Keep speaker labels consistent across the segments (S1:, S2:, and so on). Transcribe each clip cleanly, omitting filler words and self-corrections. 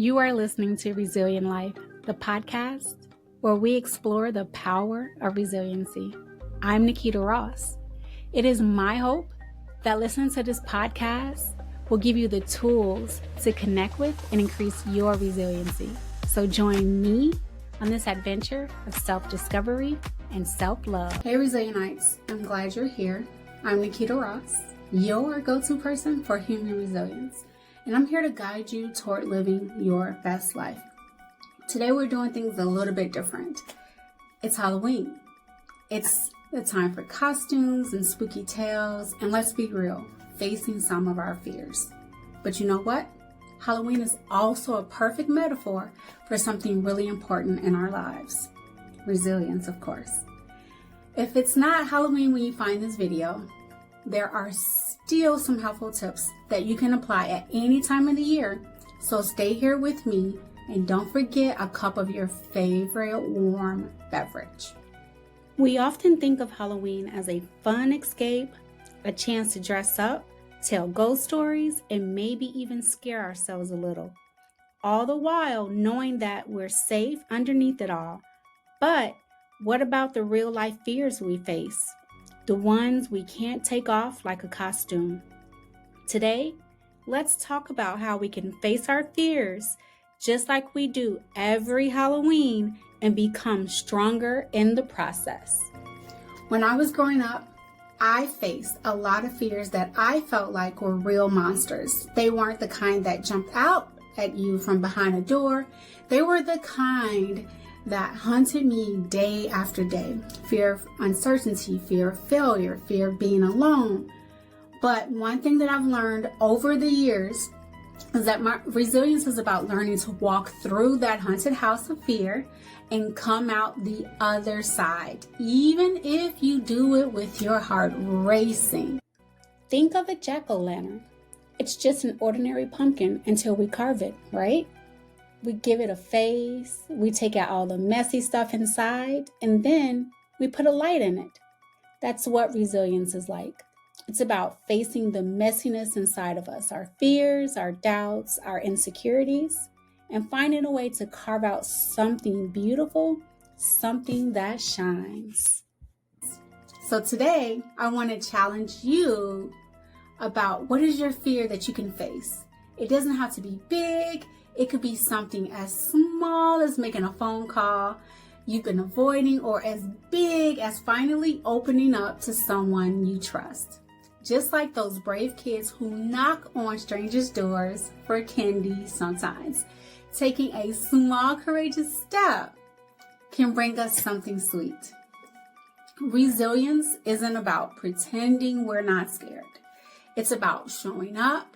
S1: You are listening to Resilient Life, the podcast where we explore the power of resiliency. I'm Nikita Ross. It is my hope that listening to this podcast will give you the tools to connect with and increase your resiliency. So join me on this adventure of self-discovery and self-love. Hey Resilientites, I'm glad you're here. I'm Nikita Ross, your go-to person for human resilience. And I'm here to guide you toward living your best life. Today we're doing things a little bit different. It's Halloween. It's the time for costumes and spooky tales, and let's be real, facing some of our fears. But you know what? Halloween is also a perfect metaphor for something really important in our lives. Resilience, of course. If it's not Halloween when you find this video, there are still some helpful tips that you can apply at any time of the year. So stay here with me and don't forget a cup of your favorite warm beverage. We often think of Halloween as a fun escape, a chance to dress up, tell ghost stories, and maybe even scare ourselves a little. All the while knowing that we're safe underneath it all. But what about the real life fears we face? The ones we can't take off like a costume. Today, let's talk about how we can face our fears just like we do every Halloween and become stronger in the process. When I was growing up, I faced a lot of fears that I felt like were real monsters. They weren't the kind that jumped out at you from behind a door. They were the kind that hunted me day after day. Fear of uncertainty, fear of failure, fear of being alone. But one thing that I've learned over the years is that my resilience is about learning to walk through that haunted house of fear and come out the other side, even if you do it with your heart racing. Think of a jack-o'-lantern. It's just an ordinary pumpkin until we carve it, right? We give it a face, we take out all the messy stuff inside, and then we put a light in it. That's what resilience is like. It's about facing the messiness inside of us, our fears, our doubts, our insecurities, and finding a way to carve out something beautiful, something that shines. So today, I want to challenge you about what is your fear that you can face. It doesn't have to be big. It could be something as small as making a phone call you've been avoiding, or as big as finally opening up to someone you trust. Just like those brave kids who knock on strangers' doors for candy sometimes. Taking a small, courageous step can bring us something sweet. Resilience isn't about pretending we're not scared. It's about showing up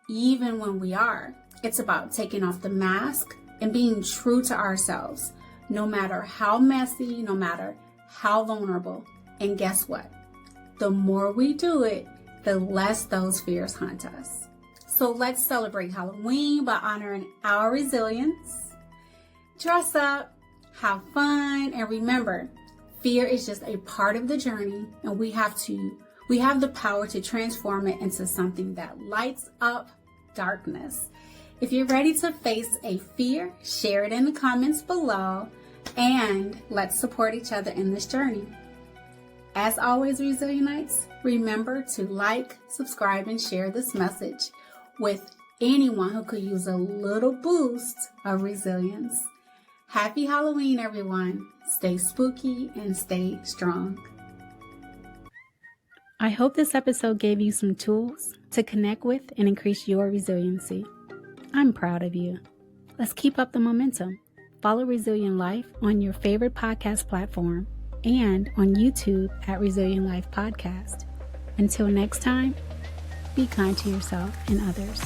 S1: even when we are. It's about taking off the mask and being true to ourselves, no matter how messy, no matter how vulnerable. And guess what? The more we do it, the less those fears haunt us. So let's celebrate Halloween by honoring our resilience. Dress up, have fun, and remember, fear is just a part of the journey, and we have the power to transform it into something that lights up darkness. If you're ready to face a fear, share it in the comments below, and let's support each other in this journey. As always, Resilientites, remember to like, subscribe, and share this message with anyone who could use a little boost of resilience. Happy Halloween, everyone. Stay spooky and stay strong. I hope this episode gave you some tools to connect with and increase your resiliency. I'm proud of you. Let's keep up the momentum. Follow Resilient Life on your favorite podcast platform and on YouTube at Resilient Life Podcast. Until next time, be kind to yourself and others.